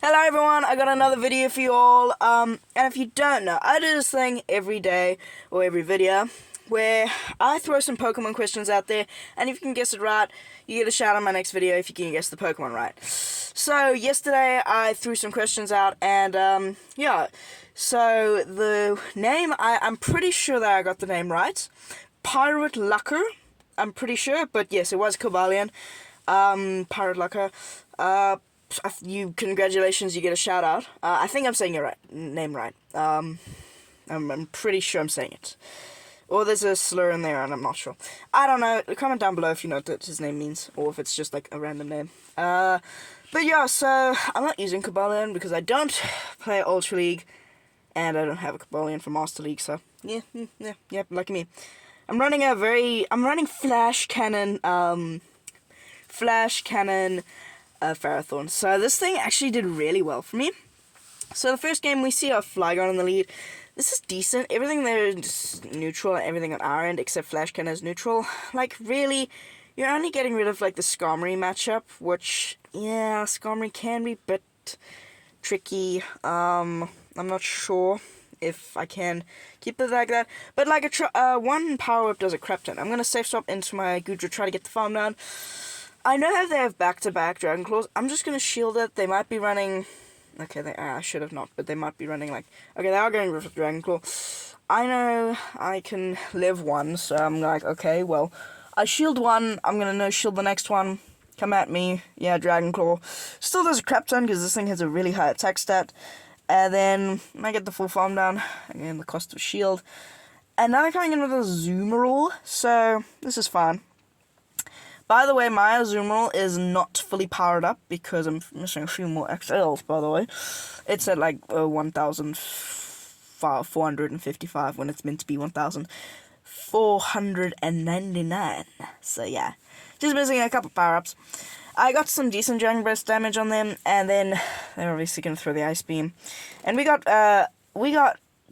Hello everyone, I got another video for you all, and if you don't know, I do this thing every day, or every video, where I throw some Pokemon questions out there, and if you can guess it right, you get a shout out on my next video if you can guess the Pokemon right. So, yesterday I threw some questions out, and, yeah, so the name, I'm pretty sure that I got the name right. Pirate Lucker, I'm pretty sure, but yes, it was Cobalion. Pirate Lucker, congratulations, you get a shout out. I think I'm saying your name right. I'm pretty sure I'm saying it. Or there's a slur in there and I'm not sure. I don't know. Comment down below if you know what his name means, or if it's just like a random name. But yeah, so I'm not using Cobalion because I don't play Ultra League, and I don't have a Cobalion for Master League, so yeah, lucky me. I'm running Flash Cannon, Ferrothorn. So this thing actually did really well for me. So the first game we see our Flygon in the lead. This is decent. Everything there is neutral, and everything on our end except Flash Cannon is neutral. Like, really, you're only getting rid of like the Skarmory matchup, which, yeah, Skarmory can be a bit tricky. I'm not sure if I can keep it like that, but like one power up does a crap ton. I'm gonna safe swap into my Goodra, try to get the farm down. I know how they have back-to-back Dragon Claws. I'm just going to shield it. They might be running... Okay, I should have not, but they might be running like... Okay, they are going with Dragon Claw. I know I can live one, so I'm like, okay, well, I shield one. I'm going to no-shield the next one. Come at me. Yeah, Dragon Claw. Still does a crap ton, because this thing has a really high attack stat. And then I get the full farm down. Again, the cost of shield. And now they're coming in with a Zoomerall, so this is fine. By the way, my Azumarill is not fully powered up because I'm missing a few more XLs, by the way. It's at like 1,455 when it's meant to be 1,499. So yeah, just missing a couple power-ups. I got some decent Dragon Breath damage on them, and then they're obviously going to throw the Ice Beam. And we got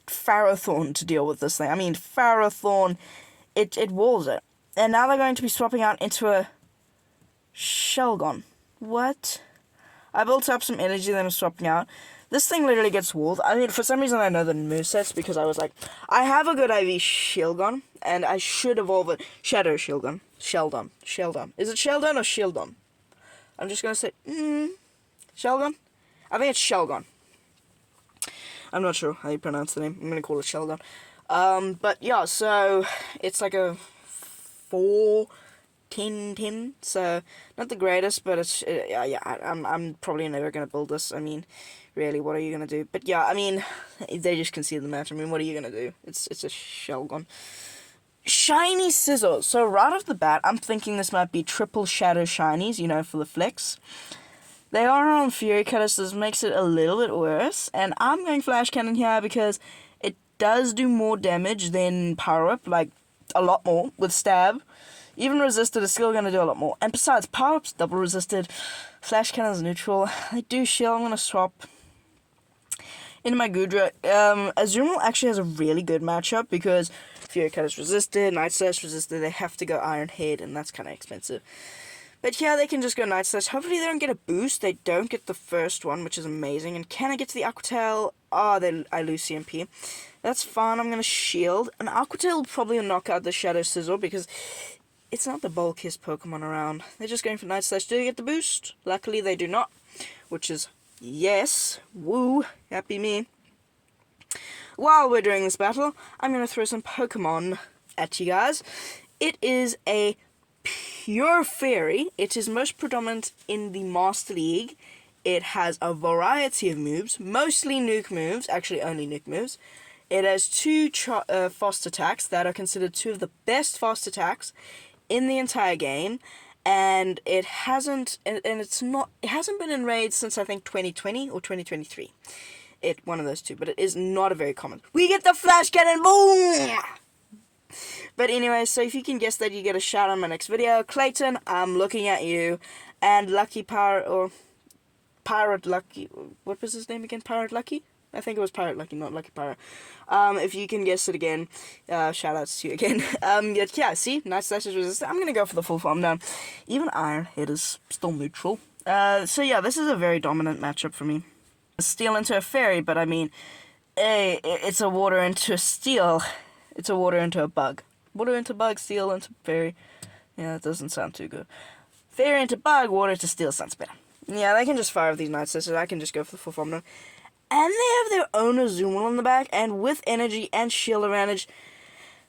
Ferrothorn to deal with this thing. I mean, Ferrothorn, it walls it. And now they're going to be swapping out into a Shelgon. What? I built up some energy, then I'm swapping out. This thing literally gets walled. I mean, for some reason I know the movesets because I was like, I have a good IV Shieldon, and I should evolve it. Shadow Shieldon. Sheldon. Is it Sheldon or Shieldon? I'm just going to say, Sheldon? I think it's Shelgon. I'm not sure how you pronounce the name. I'm going to call it Sheldon. But yeah, so it's like a 4-10-10, so not the greatest, but it's I'm probably never gonna build this. I mean, really, what are you gonna do? But yeah, I mean, they just conceded the match. I mean, what are you gonna do? It's a Shelgon. Shiny Scissors. So right off the bat, I'm thinking this might be triple Shadow Shinies, you know, for the flex. They are on Fury Cutter, so this makes it a little bit worse. And I'm going Flash Cannon here because it does do more damage than Power Up, like a lot more with Stab. Even resisted is still going to do a lot more. And besides, power-ups double resisted. Flash Cannon is neutral. I do shield. I'm going to swap into my Goodra. Azumarill actually has a really good matchup because Fury Cut is resisted, Night Slash resisted. They have to go Iron Head, and that's kind of expensive. But yeah, they can just go Night Slash. Hopefully they don't get a boost. They don't get the first one, which is amazing. And can I get to the Aqua Tail? Oh, I lose CMP. That's fine. I'm going to shield. And Aqua Tail will probably knock out the Shadow Sizzle because it's not the bulkiest Pokemon around. They're just going for Night Slash. Do they get the boost? Luckily, they do not. Which is, yes. Woo. Happy me. While we're doing this battle, I'm going to throw some Pokemon at you guys. It is a pure fairy. It is most predominant in the Master League. It has a variety of moves, mostly nuke moves, actually only nuke moves. It has two fast attacks that are considered two of the best fast attacks in the entire game, and it hasn't been in raids since I think 2020 or 2023. One of those two, but it is not a very common. We get the Flash Cannon, boom! But anyway, so if you can guess that, you get a shout out on my next video. Clayton, I'm looking at you, and Pirate Lucky, what was his name again? Pirate Lucky? I think it was Pirate Lucky, not Lucky Pirate. If you can guess it again, shout outs to you again. Yeah, see, Night Slash is resistant. I'm gonna go for the full farm down. Even Iron Head is still neutral. So yeah, this is a very dominant matchup for me. steel into a fairy, but I mean, it's a water into a steel. It's a water into a bug. Water into bug, steel into fairy. Yeah, that doesn't sound too good. Fairy into bug, water to steel sounds better. Yeah, they can just fire off these Night Slashes. I can just go for the full form now. And they have their own Azumarill on the back, and with energy and shield advantage,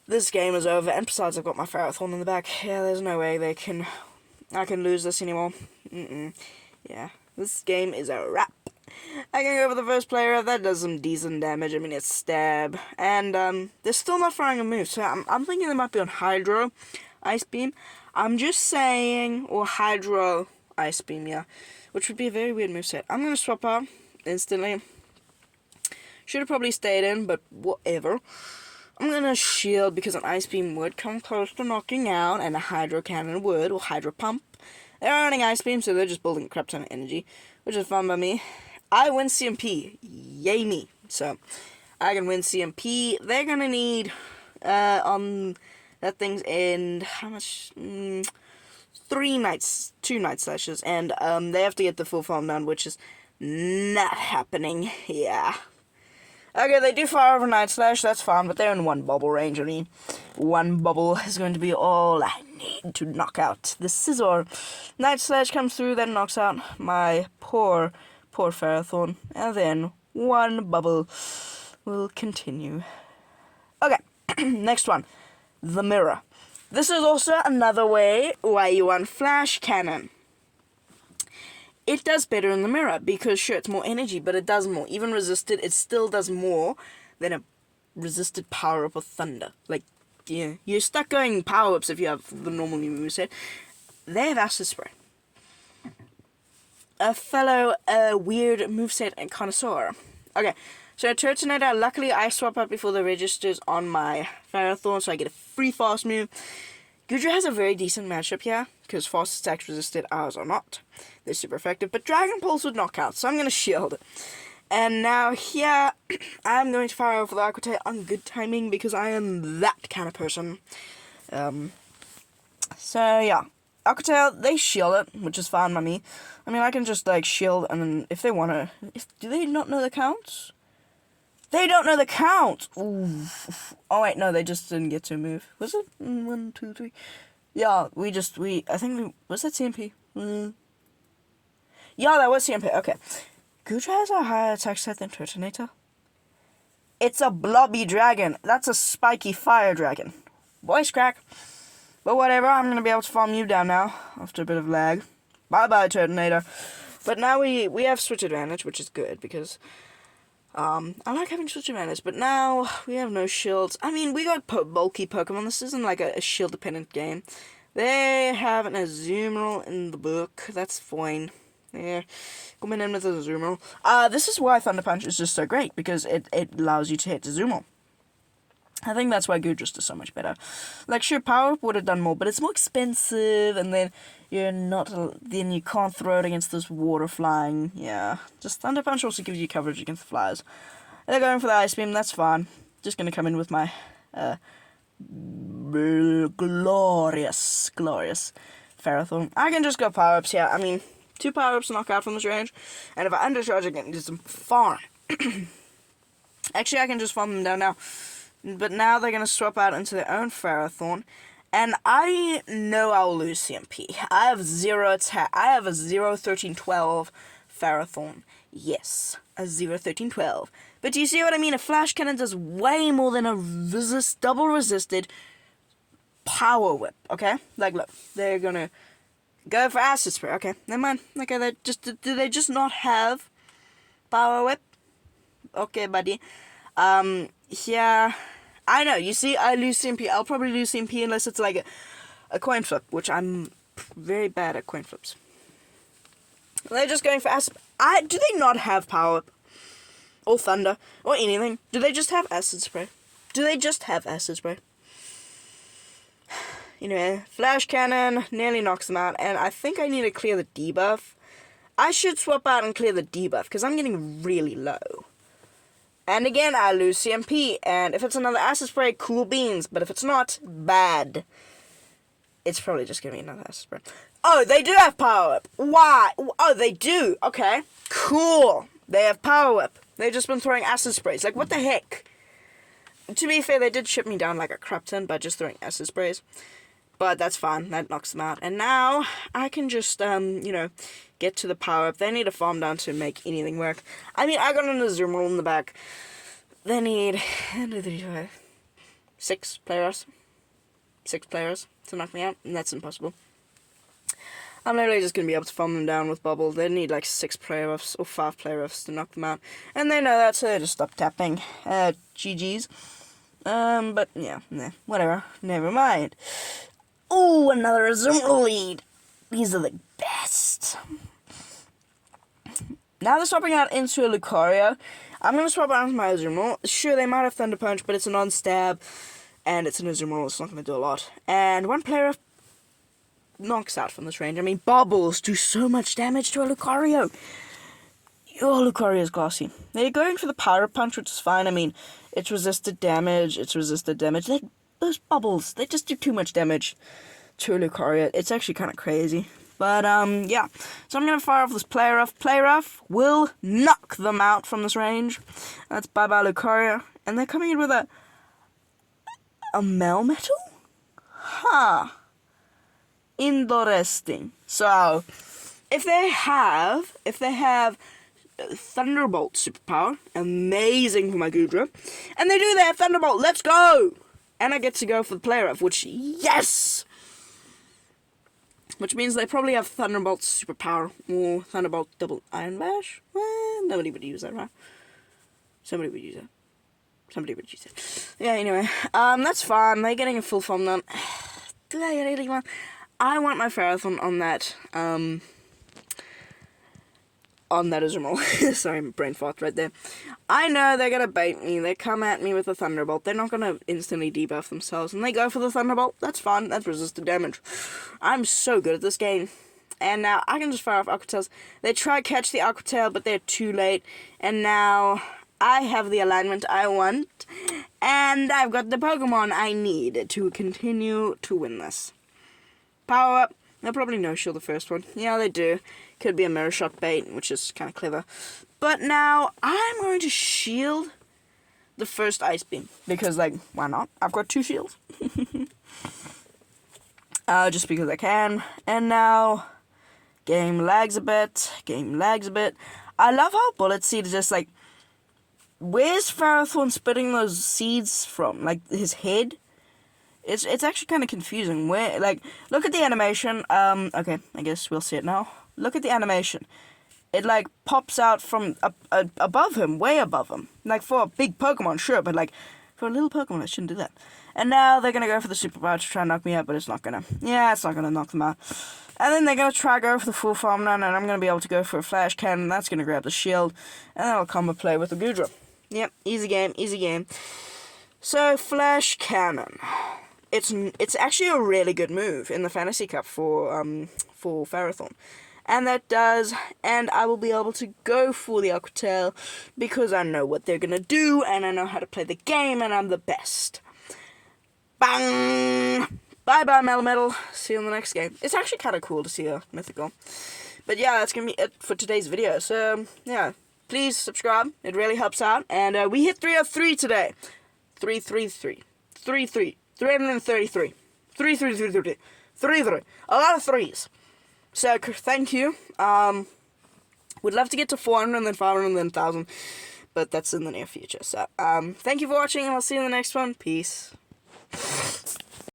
this game is over. And besides, I've got my Ferrothorn in the back. Yeah, there's no way I can lose this anymore. Yeah, this game is a wrap. I can go for the first player. That does some decent damage. I mean, it's stab. And they're still not firing a move, so I'm thinking they might be on Hydro Ice Beam. I'm just saying, or Hydro Ice Beam, yeah. Which would be a very weird moveset. I'm going to swap out instantly. Should have probably stayed in, but whatever. I'm going to shield because an Ice Beam would come close to knocking out, and a Hydro Cannon would, or Hydro Pump. They're running Ice Beam, so they're just building a crap ton of energy, which is fun by me. I win CMP. Yay me. So, I can win CMP. They're going to need, that thing's in, how much? 2 Night Slashes, and they have to get the full farm done, which is not happening. Yeah. Okay, they do fire over Night Slash, that's fine, but they're in 1 bubble range. I mean, 1 bubble is going to be all I need to knock out the Scizor. Night Slash comes through, then knocks out my poor Ferrothorn, and then 1 bubble will continue. Okay, next one, the Mirror. This is also another way why you want Flash Cannon. It does better in the Mirror, because sure, it's more energy, but it does more. Even resisted, it still does more than a resisted power-up of Thunder. Like, yeah, you're stuck going power-ups if you have the normal new moveset. They have Acid Spray. A fellow weird moveset and connoisseur. Okay, so Turtonator, luckily I swap out before the registers on my Ferrothorn, so I get a free fast move. Goodra has a very decent matchup here, because fast attacks resisted, ours are not. They're super effective, but Dragon Pulse would knock out, so I'm going to shield. And now here, I'm going to fire over the Aqua Tail on good timing, because I am that kind of person. So yeah, Aqua Tail, they shield it, which is fine by me. I mean, I can just like shield, and then if they want to, do they not know the counts? They don't know the count! Ooh. Oh wait, no, they just didn't get to move. Was it? 1, 2, 3. Yeah, I think was that CMP? Yeah, that was CMP, okay. Goodra has a higher attack set than Turtonator. It's a blobby dragon. That's a spiky fire dragon. Voice crack. But whatever, I'm gonna be able to farm you down now, after a bit of lag. Bye-bye, Turtonator. But now we have switch advantage, which is good, because I like having switch advantage, but now we have no shields. I mean, we got bulky Pokemon. This isn't like a shield-dependent game. They have an Azumarill in the book. That's fine. Yeah, coming in with a Azumarill. This is why Thunder Punch is just so great, because it allows you to hit Azumarill. I think that's why Goodra's is so much better. Like, sure, Power Up would have done more, but it's more expensive, and then then you can't throw it against this water flying. Yeah, just Thunder Punch also gives you coverage against the flyers. They're going for the Ice Beam, that's fine. Just gonna come in with my glorious Ferrothorn. I can just go power-ups, yeah. I mean, 2 power-ups knock out from this range, and if I undercharge, I can do some farm. Actually, I can just farm them down now. But now they're going to swap out into their own Ferrothorn. And I know I'll lose CMP. I have 0 attack. I have a 0-13-12 Ferrothorn. Yes, a 0-13-12. But do you see what I mean? A Flash Cannon does way more than a double resisted Power Whip, okay? Like, look, they're going to go for Acid Spray. Okay, never mind. Okay, do they just not have Power Whip? Okay, buddy. Yeah, I know, you see, I lose CMP. I'll probably lose CMP unless it's like a coin flip, which I'm very bad at coin flips. They're just going for Acid. Do they not have Power Up? Or Thunder? Or anything? Do they just have Acid Spray? Do they just have Acid Spray? Anyway, Flash Cannon nearly knocks them out, and I think I need to clear the debuff. I should swap out and clear the debuff, because I'm getting really low. And again, I lose CMP, and if it's another Acid Spray, cool beans, but if it's not, bad. It's probably just gonna be another Acid Spray. Oh, they do have Power Up. Why? Oh, they do. Okay, cool. They have Power Whip. They've just been throwing acid sprays. Like, what the heck? To be fair, they did ship me down like a crap ton by just throwing acid sprays. But that's fine. That knocks them out. And now I can just, you know, get to the Power Up. They need a farm down to make anything work. I mean, I got an Azumarill in the back. They need 6 players. 6 players to knock me out. And that's impossible. I'm literally just going to be able to farm them down with Bubble. They need like 6 player-offs or 5 player-offs to knock them out. And they know that, so they just stop tapping. GG's. But yeah, nah, whatever. Never mind. Ooh, another Azumarill lead. These are the best. Now they're swapping out into a Lucario. I'm going to swap out into my Azumarill. Sure, they might have Thunder Punch, but it's a non-stab. And it's an Azumarill, it's not going to do a lot. And one player knocks out from this range. I mean, Bubbles do so much damage to a Lucario. Your Lucario is classy. They're going for the Power Punch, which is fine. I mean, it's resisted damage. Those Bubbles, they just do too much damage to a Lucario. It's actually kind of crazy. But, yeah. So I'm going to fire off this Play Rough. Play Rough will knock them out from this range. That's bye-bye Lucario. And they're coming in with a Melmetal? Huh. Interesting. So, if they have Thunderbolt superpower, amazing for my Goodra, and they do that Thunderbolt, let's go! And I get to go for the player up, which, yes! Which means they probably have Thunderbolt superpower, or Thunderbolt double Iron Bash? Well, nobody would use that, right? Somebody would use it. Yeah, anyway, that's fine. They're getting a full form done. Do they really want? I want my Ferrothorn on that, Azumarill. Sorry, brain fart right there. I know they're gonna bait me. They come at me with a Thunderbolt. They're not gonna instantly debuff themselves, and they go for the Thunderbolt. That's fine. That's resisted damage. I'm so good at this game. And now I can just fire off Aqua Tails. They try to catch the Aqua Tail, but they're too late. And now I have the alignment I want, and I've got the Pokemon I need to continue to win this. Power Up. They'll probably no-shield the first one. Yeah, they do. Could be a Mirror Shot bait, which is kind of clever. But now, I'm going to shield the first Ice Beam. Because, like, why not? I've got 2 shields. Just because I can. And now, game lags a bit. I love how Bullet Seed is just like, where's Ferrothorn spitting those seeds from? Like, his head? It's actually kind of confusing. Where, like, look at the animation. Okay, I guess we'll see it now. Look at the animation. It, like, pops out from above him, way above him. Like, for a big Pokemon, sure, but, like, for a little Pokemon, I shouldn't do that. And now they're gonna go for the superpower to try and knock me out, but it's not gonna. Yeah, it's not gonna knock them out. And then they're gonna try to go for the full farm run, and I'm gonna be able to go for a Flash Cannon. That's gonna grab the shield, and then I'll combo play with the Goodra. Yep, easy game. So, Flash Cannon. It's actually a really good move in the Fantasy Cup for Ferrothorn. And that does, and I will be able to go for the Aqua Tail because I know what they're gonna do, and I know how to play the game, and I'm the best. Bang! Bye-bye, Melmetal. See you in the next game. It's actually kind of cool to see a mythical. But yeah, that's gonna be it for today's video. So, yeah, please subscribe. It really helps out. And we hit 303 today. 333. 333. 333. A lot of threes. So, thank you. Would love to get to 400 and then 500 and then 1,000. But that's in the near future. So, thank you for watching, and I'll see you in the next one. Peace.